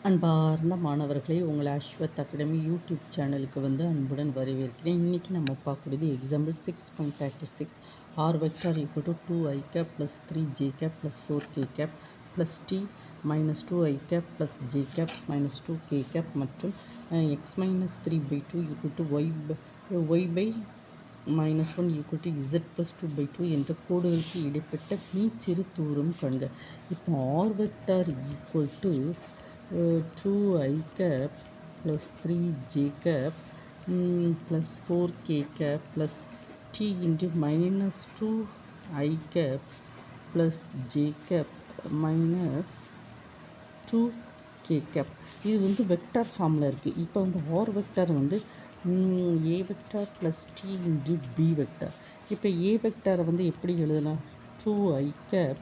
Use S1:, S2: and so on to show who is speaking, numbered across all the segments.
S1: அன்பார்ந்த மாணவர்களே, உங்களை அஸ்வத் அகாடமி யூடியூப் சேனலுக்கு அன்புடன் வரவேற்கிறேன். இன்றைக்கி நம்ம பார்க்கக்கூடியது example 6.36. R vector equal to 2i cap plus 3j cap plus 4k cap plus t minus 2i cap plus j cap minus 2k cap மற்றும் x minus 3/2 equal to y by minus 1 equal to z plus 2/2 என்ற கோடுகளுக்கு இடைப்பட்ட மீச்சிறு தூரம் கண்க. இப்போ r vector equal to 2i cap plus 3j cap plus 4k cap plus t into minus 2i cap plus j cap minus 2k cap. இது vector ஃபார்மில் இருக்குது. இப்போ r vector a vector plus t into b vector. இப்போ a வெக்டாரை எப்படி எழுதலாம்? 2i cap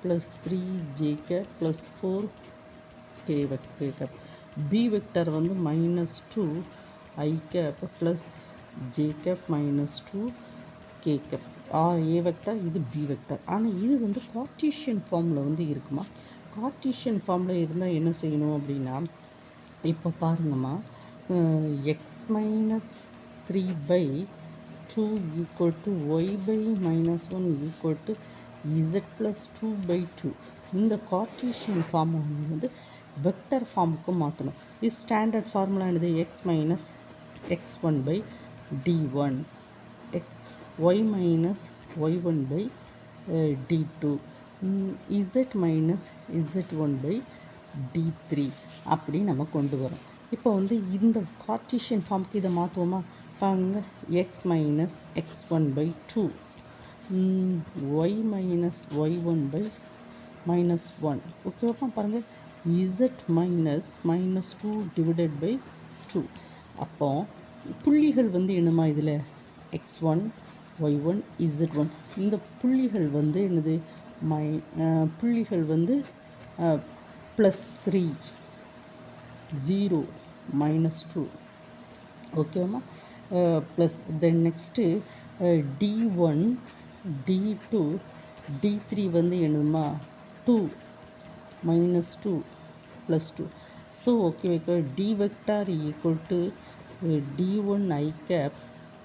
S1: plus 3j cap plus 4k cap. b vector minus 2i cap plus j cap minus 2k cap. A vector, இது b vector. ஆனால் இது Cartesian ஃபார்மில் இருக்குமா? Cartesian ஃபார்மில் இருந்தால் என்ன செய்யணும் அப்படின்னா, இப்போ பாருங்கம்மா, x minus 3/2 equal to y by minus 1 equal to z plus 2/2. இந்த கார்ட்டீசியன் ஃபார்மை வெக்டர் ஃபார்முக்கு மாற்றணும். இது ஸ்டாண்டர்ட் ஃபார்முலா என்னது? X minus x1 by d1, y minus y1 by d2, z minus z1 by d3 அப்படி நம்ம கொண்டு வரோம். இப்போ இந்த கார்ட்டீசியன் ஃபார்முக்கு இதை மாற்றுவோமா? பாருங்க, x minus x1 by 2, y minus y1 by minus 1. ஓகேவா? பாருங்கள், z minus minus 2 divided by 2. அப்போ புள்ளிகள் என்னமா இதில்? x1 y1 z1. இந்த புள்ளிகள் என்னது? புள்ளிகள் ப்ளஸ் 3 0 மைனஸ் 2. ஓகேவா? ப்ளஸ் தென் நெக்ஸ்ட்டு d1 d2 d3 என்னதுமா? 2 minus 2 plus 2. So okay, d vector equal to d1 I cap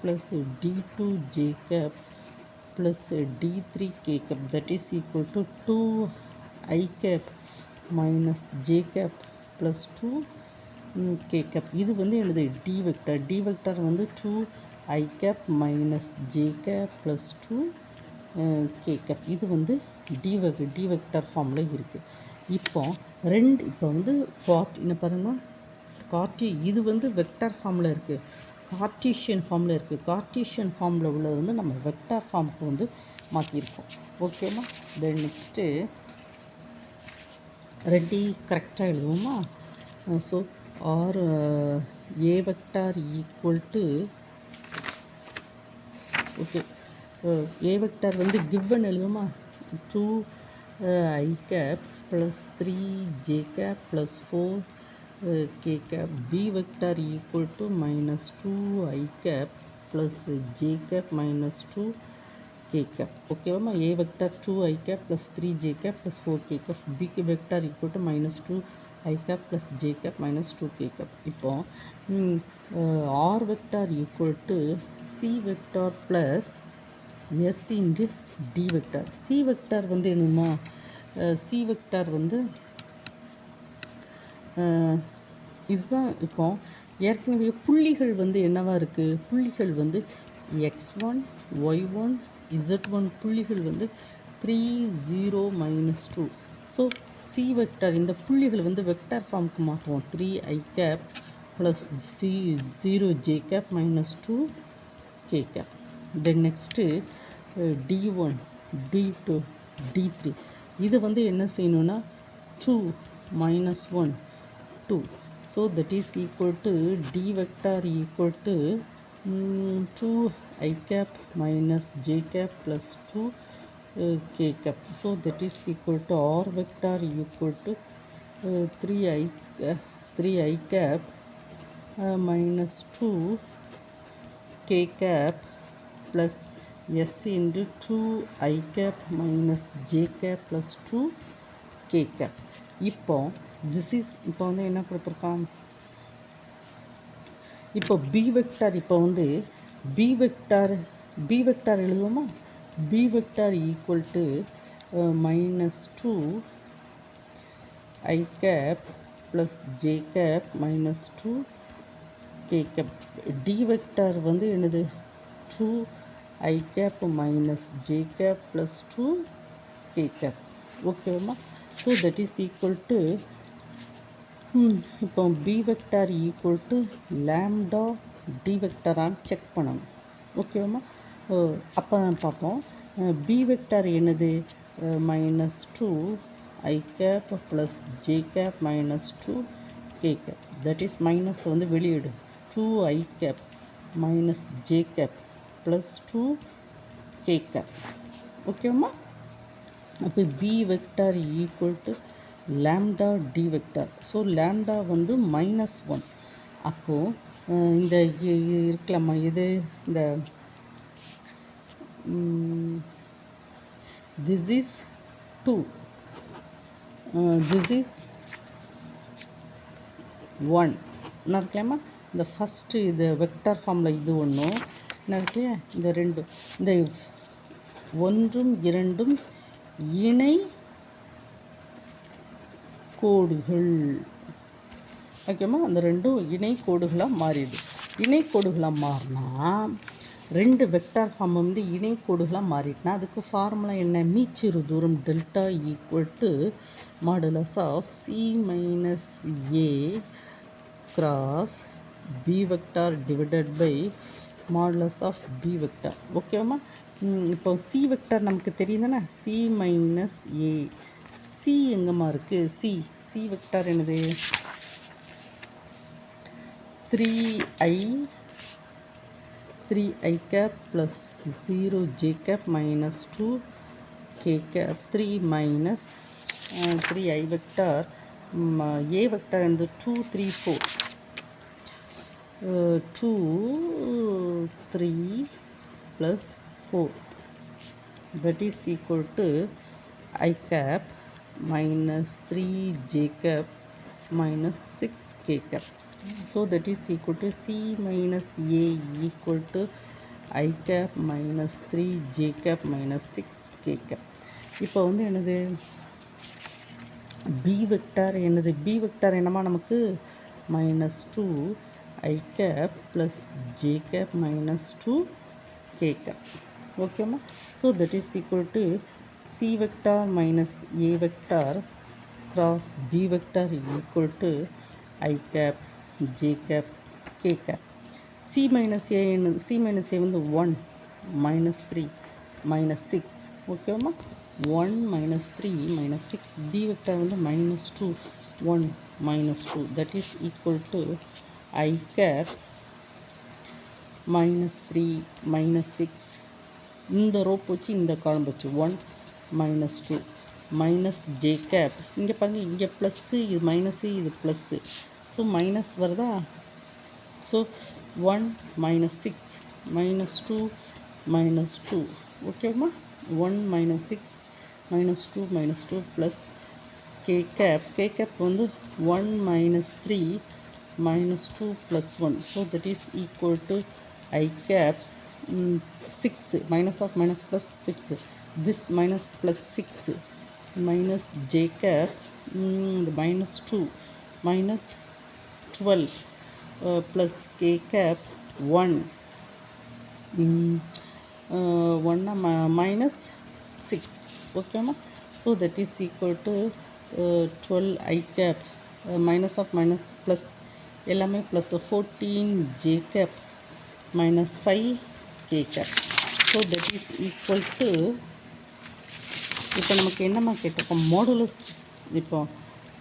S1: plus d2 j cap plus d3 k cap, that is equal to 2 I cap minus j cap plus 2 k cap. இது என்னது? d vector. d vector 2 I cap minus j cap plus 2 k cap. இது d vector ஃபார்மில் இருக்குது. இப்போ என்ன பாருங்கள், இது vector ஃபார்மில் இருக்குது, கார்ட்டீசியன் ஃபார்மில் இருக்குது. கார்ட்டீசியன் ஃபார்மில் உள்ளது நம்ம வெக்டார் ஃபார்முக்கு மாற்றிருக்கோம். ஓகேவா? தென் நெக்ஸ்ட்டு ரெடி கரெக்டாக எழுதுவோமா? So r a vector equal to, okay, a vector given எழுதுவோமா? 2i cap plus 3j cap plus 4k cap. b vector equal to minus 2i cap plus j cap minus 2k cap. ஓகேவாம்மா? a vector 2i cap plus 3j cap plus 4k cap. b vector equal to minus 2i cap plus j cap minus 2k cap. இப்போ r vector equal to c vector plus s into d vector. C vector என்னமா? C vector இதுதான். இப்போ ஏற்கனவே புள்ளிகள் என்னவா இருக்குது? புள்ளிகள் x1 y1 z1 புள்ளிகள் 3 0 மைனஸ் 2. ஸோ சி வெக்டார், இந்த புள்ளிகள் வெக்டார் ஃபார்முக்கு மாற்றுவோம். 3i cap plus 0j cap minus 2k cap. Then next d1 d2 d3. இது என்ன செய்யணும்னா 2 minus 1 2. So that is equal to d vector equal to 2i cap minus j cap plus 2k cap. So that is equal to r vector equal to 3i cap minus 2k cap plus s into 2i cap minus j cap plus 2k cap. இப்போ this is இப்போ வந்து என்ன கொடுத்துருக்கான், இப்போ b vector, இப்போ வந்து b vector எழுதுவோமா, b vector equal to -2 I cap plus j cap -2 k cap. D vector வந்து என்னது 2 I cap minus j cap plus 2 k cap. ஓகேவா? So that is equal to இப்போ b vector equal to lambda d வெக்டாரான்னு check பண்ணணும். ஓகேவாம்மா? அப்போ தான் பார்ப்போம். பி வெக்டார் என்னது -2 I cap plus j cap -2 k cap. That is minus வந்து வெளியிடு 2 I cap minus j cap plus 2 k cap. ஓகேவாம்மா? அப்போ b vector equal to lambda d vector. So lambda வந்து -1. அப்போது இந்த இருக்கலாமா, இது இந்த திஸ் இஸ் 2, திஸ் இஸ் 1 என்ன இருக்கலாமா. இந்த ஃபஸ்ட்டு இது வெக்டார் ஃபார்மில் இது ஒன்றும் என்ன இருக்கு, இந்த ரெண்டு, இந்த 1 2 இணை கோடுகள். ஓகேம்மா? அந்த ரெண்டும் இணை கோடுகளாக மாறிடுது. இணை கோடுகளாக மாறினா ரெண்டு வெக்டார் ஃபார்ம் வந்து இணை கோடுகளாக மாறிட்டுனா அதுக்கு ஃபார்முலா என்ன, மீச்சிறு தூரம் delta equal to modulus of c minus a cross b vector divided by modulus of b vector. ஓகேவாம்மா? இப்போ சி வெக்டார் நமக்கு தெரியும் தானே, சி மைனஸ் ஏ. சி எங்கம்மா இருக்குது, சி வெக்டார் என்னது 3i cap plus 0 j cap -2 k cap. 3 minus 3i vector, a vector என்னது 2 3 4, 2 3 plus 4 that is equal to I cap -3 j cap -6 k cap. So that is equal to C minus A equal to I cap -3 j cap -6 k cap. இப்போ வந்து என்னது b vector என்னது, b vector என்னமா நமக்கு -2 I cap plus j cap -2 k cap. ஓகேம்மா? So that is equal to c vector minus a vector cross b vector equal to i cap j cap k cap. C minus a வந்து 1 -3 -6. ஓகேவாம்மா? 1 -3 -6. B vector வந்து -2 1 -2 that is equal to i cap -3 -6. இந்த row போச்சு, இந்த காலம் போச்சு. 1 -2 minus j gap. இங்கே பாருங்க, இங்கே ப்ளஸ்ஸு, இது மைனஸு, இது ப்ளஸ்ஸு. ஸோ மைனஸ் வருதா. ஸோ 1 -6 -2 -2. ஓகேவா? 1 -6 -2 -2 ப்ளஸ் கே கேப் வந்து 1 -3 -2 + 1. So that is equal to i cap 6 minus of minus plus 6, this minus plus 6 minus j cap -2 minus 12 plus k cap 1 minus 6. Okay ma? So that is equal to 12 I cap minus of minus plus எல்லாமே plus 14 j cap minus 5 k cap. So that is equal to, இப்போ நமக்கு என்னம்மா கேட்டிருக்கோம், modulus. இப்போ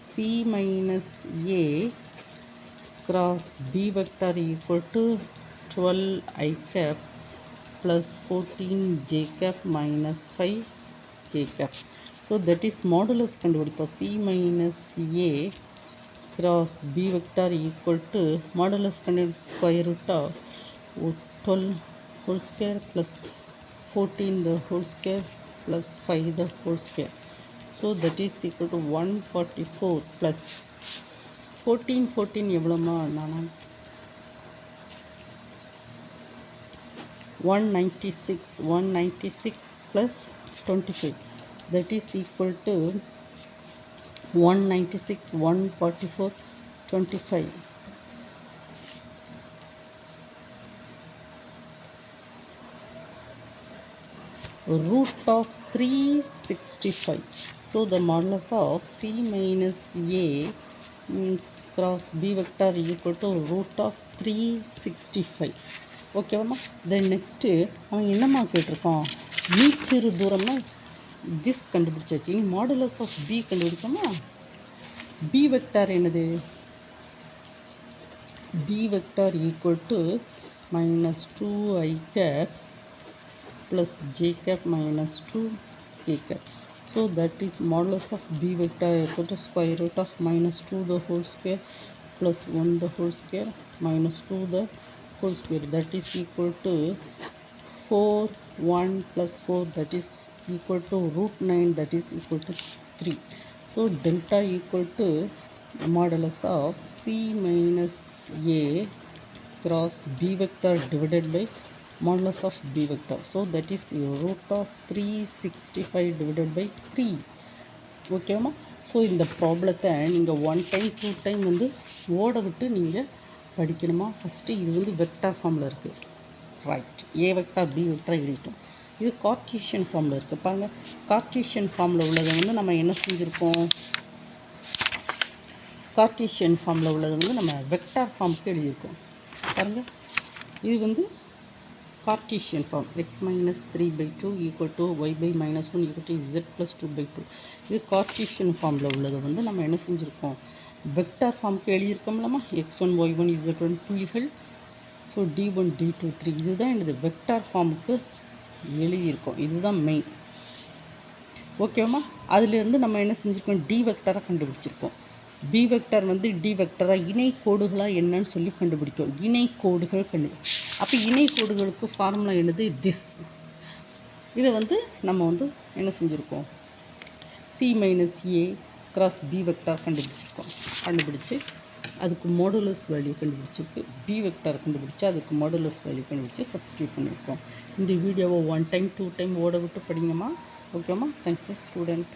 S1: c minus a cross b vector equal to 12 i cap plus 14 j cap minus 5 k cap. So that is modulus கண்டுபிடிப்போம். C minus a cross b vector equal to modulus square root of 12 whole square plus 14 the whole square plus 5 the whole square. So that is equal to 144 plus 14 எவ்வளோம்மா நானா 196 plus 25, that is equal to 196, 144, 25. Root of 365. So the modulus of C minus A cross B vector equal to root of 365. ஓகேவாம்மா. Then next அவன் என்னம்மா கேட்டிருக்கான், மீச்சிறு தூரம்னா this கண்டுபிடிச்சாச்சு. இனி மாடுலஸ் ஆஃப் பி கண்டுபிடிக்கோமா. பி வெக்டார் என்னது, b vector equal to -2i cap plus j cap minus 2k cap. So that is modulus of b vector equal to square root of -2 the whole square plus 1 the whole square minus 2 the whole square, that is equal to 4, 1 plus 4, that is equal to root 9, that is equal to 3. So delta equal to modulus of c minus a cross b vector divided by modulus of b vector. So that is root of 365 divided by 3. ஓகேவா. So இந்த ப்ராப்ளத்தை நீங்கள் 1 time 2 time வந்து ஓட விட்டு நீங்கள் படிக்கணுமா. First இது வந்து வெக்டார் ஃபார்மில் இருக்குது, ரைட். ஏ வெக்டார் பி வெக்டார் எழுதிட்டோம். இது கார்ட்டீசியன் ஃபார்மில் இருக்குது. பாருங்கள், கார்ட்டீசியன் ஃபார்மில் உள்ளதை வந்து நம்ம என்ன செஞ்சுருக்கோம், கார்ட்டீசியன் ஃபார்மில் உள்ளதை வந்து நம்ம வெக்டார் ஃபார்முக்கு எழுதியிருக்கோம். பாருங்கள், இது வந்து Cartesian form x minus 3/2 equal to y by minus 1 equal to z plus 2/2. இது கார்ட்டீசியன் ஃபார்மில் உள்ளதை வந்து நம்ம என்ன செஞ்சுருக்கோம், வெக்டார் ஃபார்முக்கு எழுதியிருக்கோம்லம்மா. x1 y1 z1 புள்ளிகள். ஸோ d1 d2 3, இதுதான் எனது வெக்டார் ஃபார்முக்கு எழுதியிருக்கோம். இதுதான் மெயின். ஓகேம்மா. அதிலேருந்து நம்ம என்ன செஞ்சுருக்கோம், டி வெக்டாராக கண்டுபிடிச்சிருக்கோம். பி வெக்டார் வந்து டி வெக்டராக இணை கோடுகளாக என்னன்னு சொல்லி கண்டுபிடிக்கும். இணை கோடுகள் அப்போ இணை கோடுகளுக்கு ஃபார்முலா என்னது, திஸ். இதை வந்து நம்ம வந்து என்ன செஞ்சுருக்கோம், c minus a cross b vector கண்டுபிடிச்சி அதுக்கு மாடுலஸ் வேல்யூ கண்டுபிடிச்சிருக்கு. பி வெக்டார் கண்டுபிடிச்சி அதுக்கு மாடுலஸ் வேல்யூ கண்டுபிடிச்சி சப்ஸ்டியூட் பண்ணியிருக்கோம். இந்த வீடியோவை 1 டைம் 2 டைம் ஓட விட்டு படிங்கம்மா. ஓகேம்மா. Thank you student.